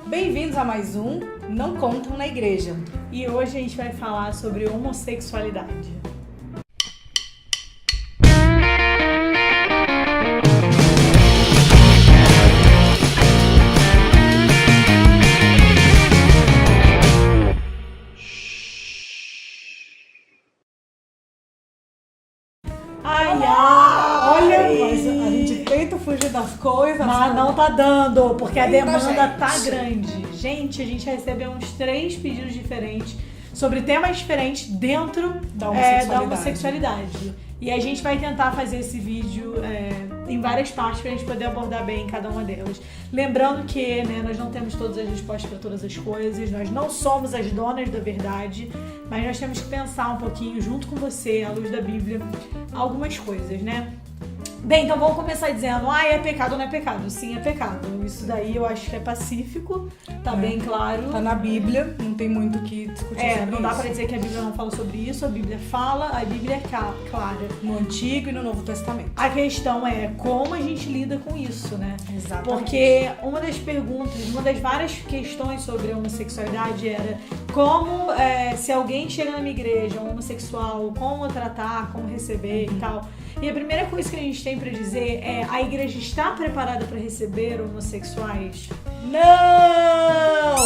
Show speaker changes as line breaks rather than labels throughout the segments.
Bem-vindos a mais um Não Contam na Igreja.
E hoje a gente vai falar sobre homossexualidade.
Olha, mas a gente tenta fugir das coisas,
Mas não tá dando, porque a demanda tá
gente.
grande. Gente, a gente recebeu uns 3 pedidos diferentes sobre temas diferentes dentro da homossexualidade. E a gente vai tentar fazer esse vídeo em várias partes pra gente poder abordar bem cada uma delas. Lembrando que nós não temos todas as respostas para todas as coisas, nós não somos as donas da verdade, mas nós temos que pensar um pouquinho junto com você, à luz da Bíblia, algumas coisas, né? Bem, então vamos começar dizendo, é pecado ou não é pecado? Sim, é pecado. Isso daí eu acho que é pacífico, tá bem claro.
Tá na Bíblia, não tem muito o que discutir sobre
Não dá
isso.
pra dizer que a Bíblia não fala sobre isso, a Bíblia fala, a Bíblia é clara.
No Antigo e no Novo Testamento.
A questão é como a gente lida com isso, né?
Exatamente.
Porque uma das perguntas, uma das várias questões sobre a homossexualidade era como, se alguém chega na minha igreja, um homossexual, como tratar, como receber e tal. E a primeira coisa que a gente tem pra dizer é: a igreja está preparada para receber homossexuais?
Não!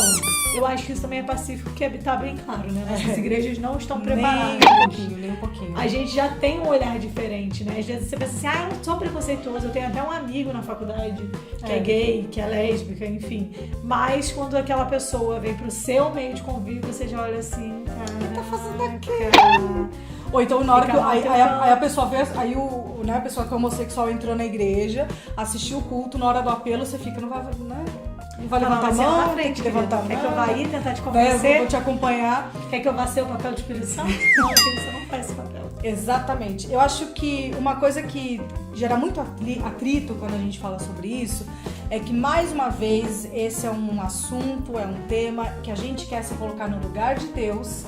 Eu acho que isso também é pacífico, porque tá bem claro, né? Nossas igrejas não estão preparadas.
Nem um pouquinho.
A gente já tem um olhar diferente, né? Às vezes você pensa assim, eu não sou preconceituoso, eu tenho até um amigo na faculdade que é gay, que é lésbica, enfim. Mas quando aquela pessoa vem pro seu meio de convívio, você já olha assim,
O que tá fazendo aqui? Ou então na hora que aí a pessoa vê, a pessoa que é homossexual entrou na igreja, assistiu o culto, na hora do apelo você fica, não vai levantar a mão, tem que levantar a mão.
Quer que eu vá aí tentar te
Eu
convencer?
vou te acompanhar.
Quer que eu vá ser o papel de Espírito Santo? Não, você não faz esse papel.
Exatamente. Eu acho que uma coisa que gera muito atrito quando a gente fala sobre isso é que, mais uma vez, esse é um assunto, é um tema que a gente quer se colocar no lugar de Deus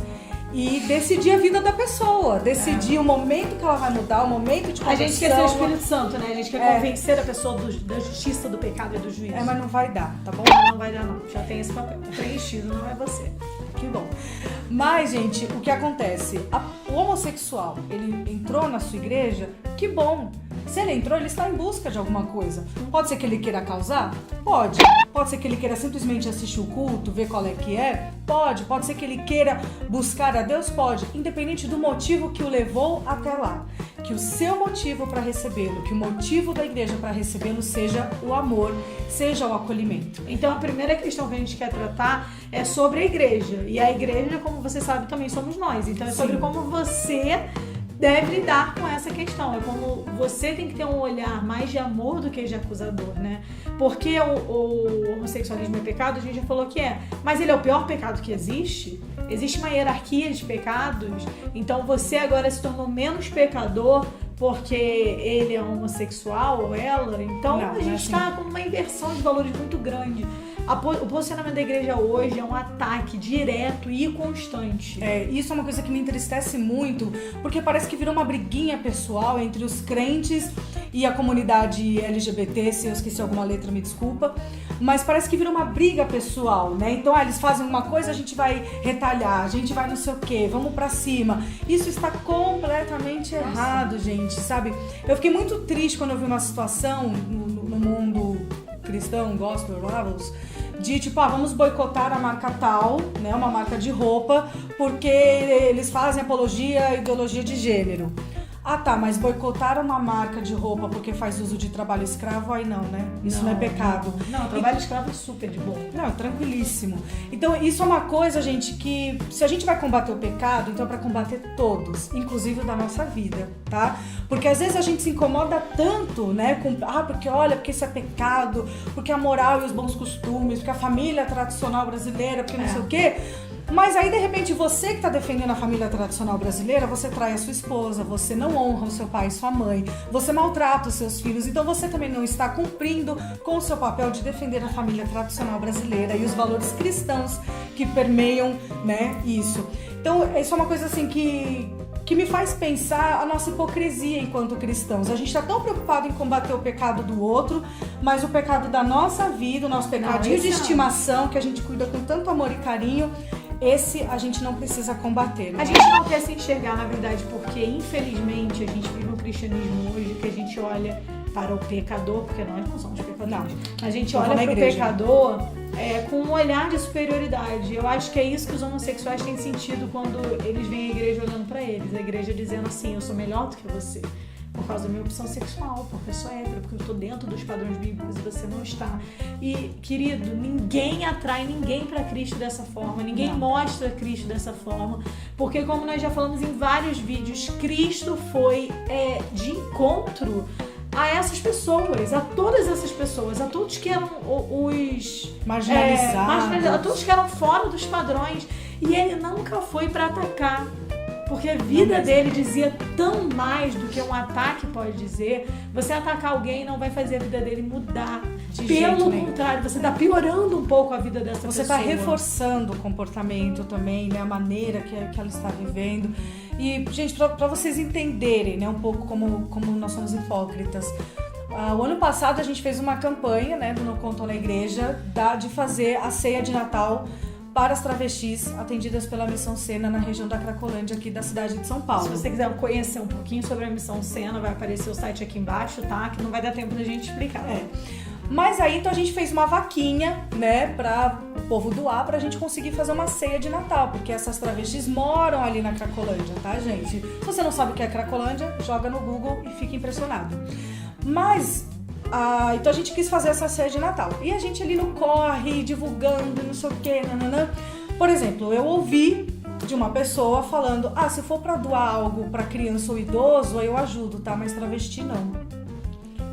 e decidir a vida da pessoa, decidir o momento que ela vai mudar, o momento de conversão.
A gente quer ser o Espírito Santo, né? A gente quer convencer a pessoa da justiça, do pecado e do juízo.
Mas não vai dar, tá bom?
Não vai dar, não. Já tem esse papel preenchido, não é você.
Que bom. Mas, gente, o que acontece? O homossexual, ele entrou na sua igreja, que bom. Se ele entrou, ele está em busca de alguma coisa. Pode ser que ele queira causar? Pode. Pode ser que ele queira simplesmente assistir o culto, ver qual é que é? Pode. Pode ser que ele queira buscar a Deus? Pode. Independente do motivo que o levou até lá. Que o seu motivo para recebê-lo, que o motivo da igreja para recebê-lo seja o amor, seja o acolhimento.
Então a primeira questão que a gente quer tratar é sobre a igreja. E a igreja, como você sabe, também somos nós. Então é sobre como você deve lidar com essa questão. É como você tem que ter um olhar mais de amor do que de acusador, né? Porque o homossexualismo é pecado, a gente já falou que é. Mas ele é o pior pecado que existe? Existe uma hierarquia de pecados? Então você agora se tornou menos pecador porque ele é homossexual ou ela? Então a gente está com uma inversão de valores muito grande. O posicionamento da igreja hoje é um ataque direto e constante.
Isso é uma coisa que me entristece muito, porque parece que virou uma briguinha pessoal entre os crentes e a comunidade LGBT. Se eu esqueci alguma letra, me desculpa. Mas parece que virou uma briga pessoal, né? Então, eles fazem uma coisa, a gente vai retalhar, a gente vai não sei o quê, vamos pra cima. Isso está completamente errado, gente, sabe? Eu fiquei muito triste quando eu vi uma situação no mundo cristão, gospel, Ravels, de tipo, vamos boicotar a marca tal, né, uma marca de roupa, porque eles fazem apologia à ideologia de gênero. Mas boicotar uma marca de roupa porque faz uso de trabalho escravo, aí não, né? Isso não é pecado.
Não, trabalho escravo é super de bom.
Não, tranquilíssimo. Então, isso é uma coisa, gente, que se a gente vai combater o pecado, então é pra combater todos, inclusive o da nossa vida, tá? Porque às vezes a gente se incomoda tanto, né? Porque isso é pecado, porque a moral e os bons costumes, porque a família tradicional brasileira, porque não sei o quê. Mas aí, de repente, você que está defendendo a família tradicional brasileira, você trai a sua esposa, você não honra o seu pai e sua mãe, você maltrata os seus filhos, então você também não está cumprindo com o seu papel de defender a família tradicional brasileira e os valores cristãos que permeiam, né, isso. Então, isso é uma coisa assim que que me faz pensar a nossa hipocrisia enquanto cristãos. A gente está tão preocupado em combater o pecado do outro, mas o pecado da nossa vida, o nosso pecadinho de estimação, que a gente cuida com tanto amor e carinho, esse a gente não precisa combater. Né?
A gente não quer se enxergar, na verdade, porque infelizmente a gente vive um cristianismo hoje que a gente olha para o pecador, porque nós não somos pecadores.
Não.
A gente olha para o pecador com um olhar de superioridade. Eu acho que é isso que os homossexuais têm sentido quando eles veem a igreja olhando para eles. A igreja dizendo assim, eu sou melhor do que você. Por causa da minha opção sexual, porque eu sou hétero, porque eu estou dentro dos padrões bíblicos e você não está. E, querido, ninguém atrai ninguém para Cristo dessa forma, ninguém mostra Cristo dessa forma, porque como nós já falamos em vários vídeos, Cristo foi de encontro a essas pessoas, a todas essas pessoas, a todos que eram os
marginalizados,
a todos que eram fora dos padrões. E ele nunca foi para atacar, porque a vida dele dizia tão mais do que um ataque pode dizer. Você atacar alguém não vai fazer a vida dele mudar. Pelo contrário, você está piorando um pouco a vida dessa pessoa.
Você está reforçando o comportamento também, né? A maneira que ela está vivendo. E, gente, para vocês entenderem, né, um pouco como nós somos hipócritas. O ano passado a gente fez uma campanha, né, do No Conto na Igreja, de fazer a ceia de Natal para as travestis atendidas pela Missão Sena na região da Cracolândia, aqui da cidade de São Paulo.
Se você quiser conhecer um pouquinho sobre a Missão Sena, vai aparecer o site aqui embaixo, tá? Que não vai dar tempo da gente explicar.
Mas aí, então, a gente fez uma vaquinha, né, para o povo doar, pra gente conseguir fazer uma ceia de Natal, porque essas travestis moram ali na Cracolândia, tá, gente? Se você não sabe o que é Cracolândia, joga no Google e fica impressionado. Mas... então a gente quis fazer essa ceia de Natal. E a gente ali no corre, divulgando, não sei o que, nananã. Por exemplo, eu ouvi de uma pessoa falando, se for pra doar algo pra criança ou idoso, eu ajudo, tá? Mas travesti não.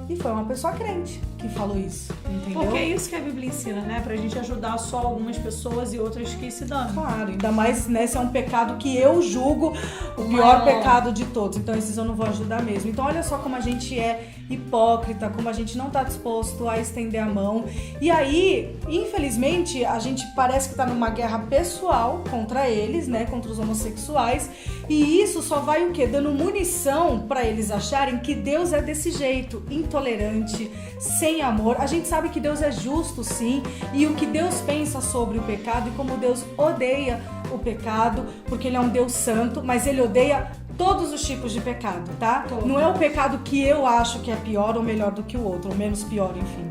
E foi uma pessoa crente que falou isso, entendeu?
Porque é isso que a Bíblia ensina, né? Pra gente ajudar só algumas pessoas e outras que se dão.
Claro, ainda mais, né, se é um pecado que eu julgo o pior pecado de todos. Então esses eu não vou ajudar mesmo. Então olha só como a gente é hipócrita, como a gente não tá disposto a estender a mão. E aí, infelizmente, a gente parece que tá numa guerra pessoal contra eles, né, contra os homossexuais. E isso só vai o quê? Dando munição pra eles acharem que Deus é desse jeito, intolerante, sem amor. A gente sabe que Deus é justo, sim, e o que Deus pensa sobre o pecado e como Deus odeia o pecado, porque Ele é um Deus santo, mas Ele odeia todos os tipos de pecado, tá? Não é o pecado que eu acho que é pior ou melhor do que o outro, ou menos pior, enfim.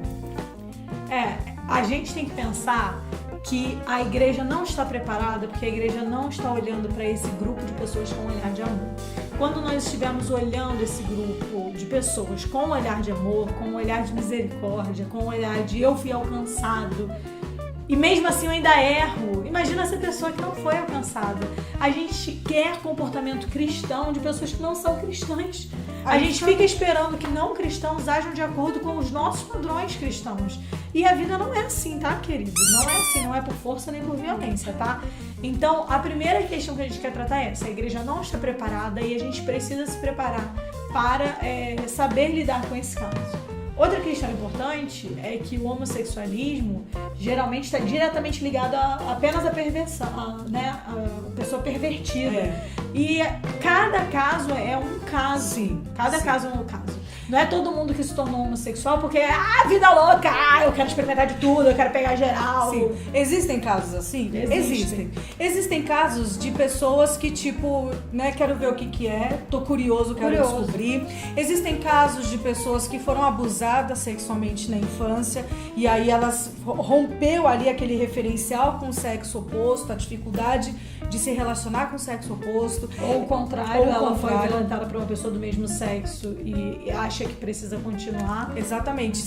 A gente tem que pensar que a igreja não está preparada, porque a igreja não está olhando para esse grupo de pessoas com um olhar de amor. Quando nós estivermos olhando esse grupo de pessoas com um olhar de amor, com um olhar de misericórdia, com um olhar de eu fui alcançado, e mesmo assim eu ainda erro, imagina essa pessoa que não foi alcançada. A gente quer comportamento cristão de pessoas que não são cristãs. A gente fica esperando que não cristãos ajam de acordo com os nossos padrões cristãos. E a vida não é assim, tá, querido? Não é assim, não é por força nem por violência, tá? Então, a primeira questão que a gente quer tratar é essa. A igreja não está preparada e a gente precisa se preparar para saber lidar com esse caso. Outra questão importante é que o homossexualismo geralmente está diretamente ligado apenas à perversão, né? A pessoa pervertida. E cada caso é um caso.
Sim.
Cada caso é um caso. Não é todo mundo que se tornou homossexual porque vida louca, eu quero experimentar de tudo, eu quero pegar geral.
Sim. Existem casos assim? Existem casos de pessoas que, tipo, né, quero ver o que é, tô curioso, quero descobrir. Existem casos de pessoas que foram abusadas sexualmente na infância e aí elas rompeu ali aquele referencial com o sexo oposto, a dificuldade de se relacionar com o sexo oposto.
Ou o contrário, ela foi violentada por uma pessoa do mesmo sexo e acha que precisa continuar.
Exatamente.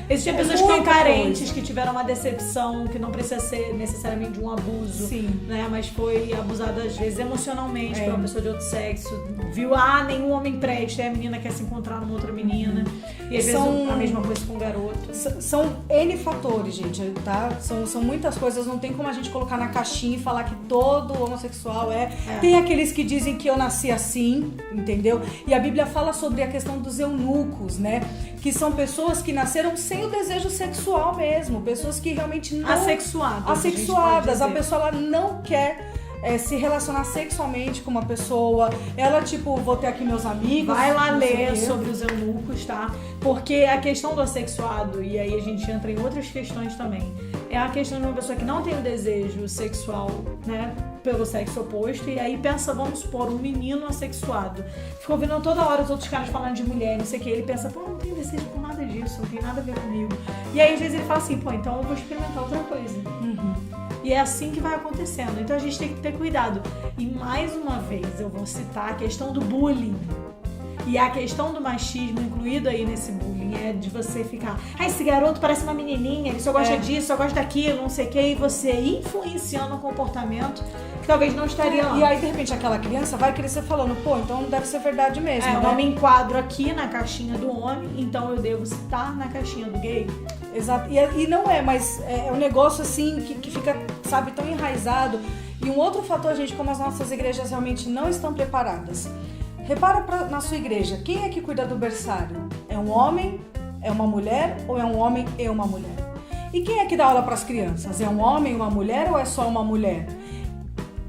Existem
pessoas que são carentes, que tiveram uma decepção, que não precisa ser necessariamente de um abuso.
Sim.
Né? Mas foi abusada às vezes emocionalmente por uma pessoa de outro sexo. Viu, nenhum homem presta, e a menina quer se encontrar numa outra menina. E às vezes a mesma coisa com o garoto.
São N fatores, gente, tá? São muitas coisas, não tem como a gente colocar na caixinha e falar que todo homossexual Tem aqueles que dizem que eu nasci assim, entendeu? E a Bíblia fala sobre a questão dos eunucos, né? Que são pessoas que nasceram sem o desejo sexual mesmo, pessoas que realmente não...
Assexuadas.
A pessoa ela não quer se relacionar sexualmente com uma pessoa, ela tipo, vou ter aqui meus amigos.
Vai lá ler sobre os eunucos, tá? Porque a questão do assexuado, e aí a gente entra em outras questões também, é a questão de uma pessoa que não tem o desejo sexual, né, pelo sexo oposto, e aí pensa, vamos supor, um menino assexuado. Fica ouvindo toda hora os outros caras falando de mulher, não sei o que, ele pensa, pô, não tenho desejo por nada disso, não tem nada a ver comigo. E aí às vezes ele fala assim, pô, então eu vou experimentar outra coisa. E é assim que vai acontecendo. Então a gente tem que ter cuidado. E mais uma vez eu vou citar a questão do bullying. E a questão do machismo incluído aí nesse bullying é de você ficar, esse garoto parece uma menininha, ele só gosta disso, só gosta daquilo, não sei o que, e você influenciando o comportamento que talvez não estaria lá.
E aí, de repente, aquela criança vai crescer falando, pô, então deve ser verdade mesmo, né?
Eu me enquadro aqui na caixinha do homem, então eu devo estar na caixinha do gay.
Exato. E não é, mas é um negócio assim que fica, sabe, tão enraizado. E um outro fator, gente, como as nossas igrejas realmente não estão preparadas. Repara na sua igreja, quem é que cuida do berçário? É um homem, é uma mulher ou é um homem e uma mulher? E quem é que dá aula para as crianças? É um homem e uma mulher ou é só uma mulher?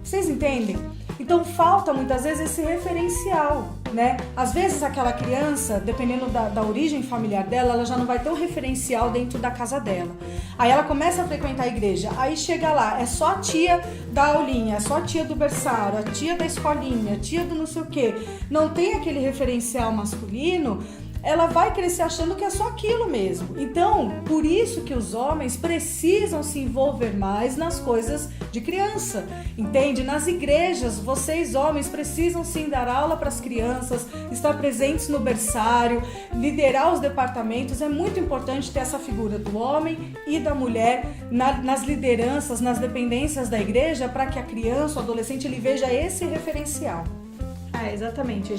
Vocês entendem? Então falta muitas vezes esse referencial, né? Às vezes aquela criança, dependendo da origem familiar dela, ela já não vai ter um referencial dentro da casa dela. Aí ela começa a frequentar a igreja, aí chega lá, é só a tia da aulinha, é só a tia do berçário, a tia da escolinha, a tia do não sei o quê. Não tem aquele referencial masculino, ela vai crescer achando que é só aquilo mesmo. Então, por isso que os homens precisam se envolver mais nas coisas de criança, entende? Nas igrejas, vocês homens precisam sim dar aula para as crianças, estar presentes no berçário, liderar os departamentos. É muito importante ter essa figura do homem e da mulher nas lideranças, nas dependências da igreja, para que a criança, o adolescente, ele veja esse referencial.
Exatamente.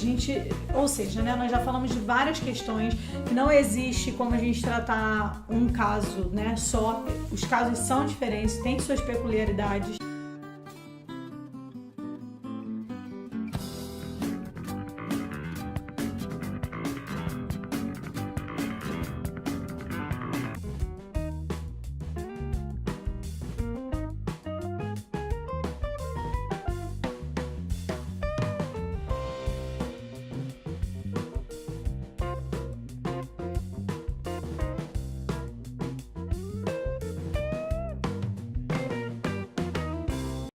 Ou seja, né, nós já falamos de várias questões, que não existe como a gente tratar um caso, né, só. Os casos são diferentes, têm suas peculiaridades.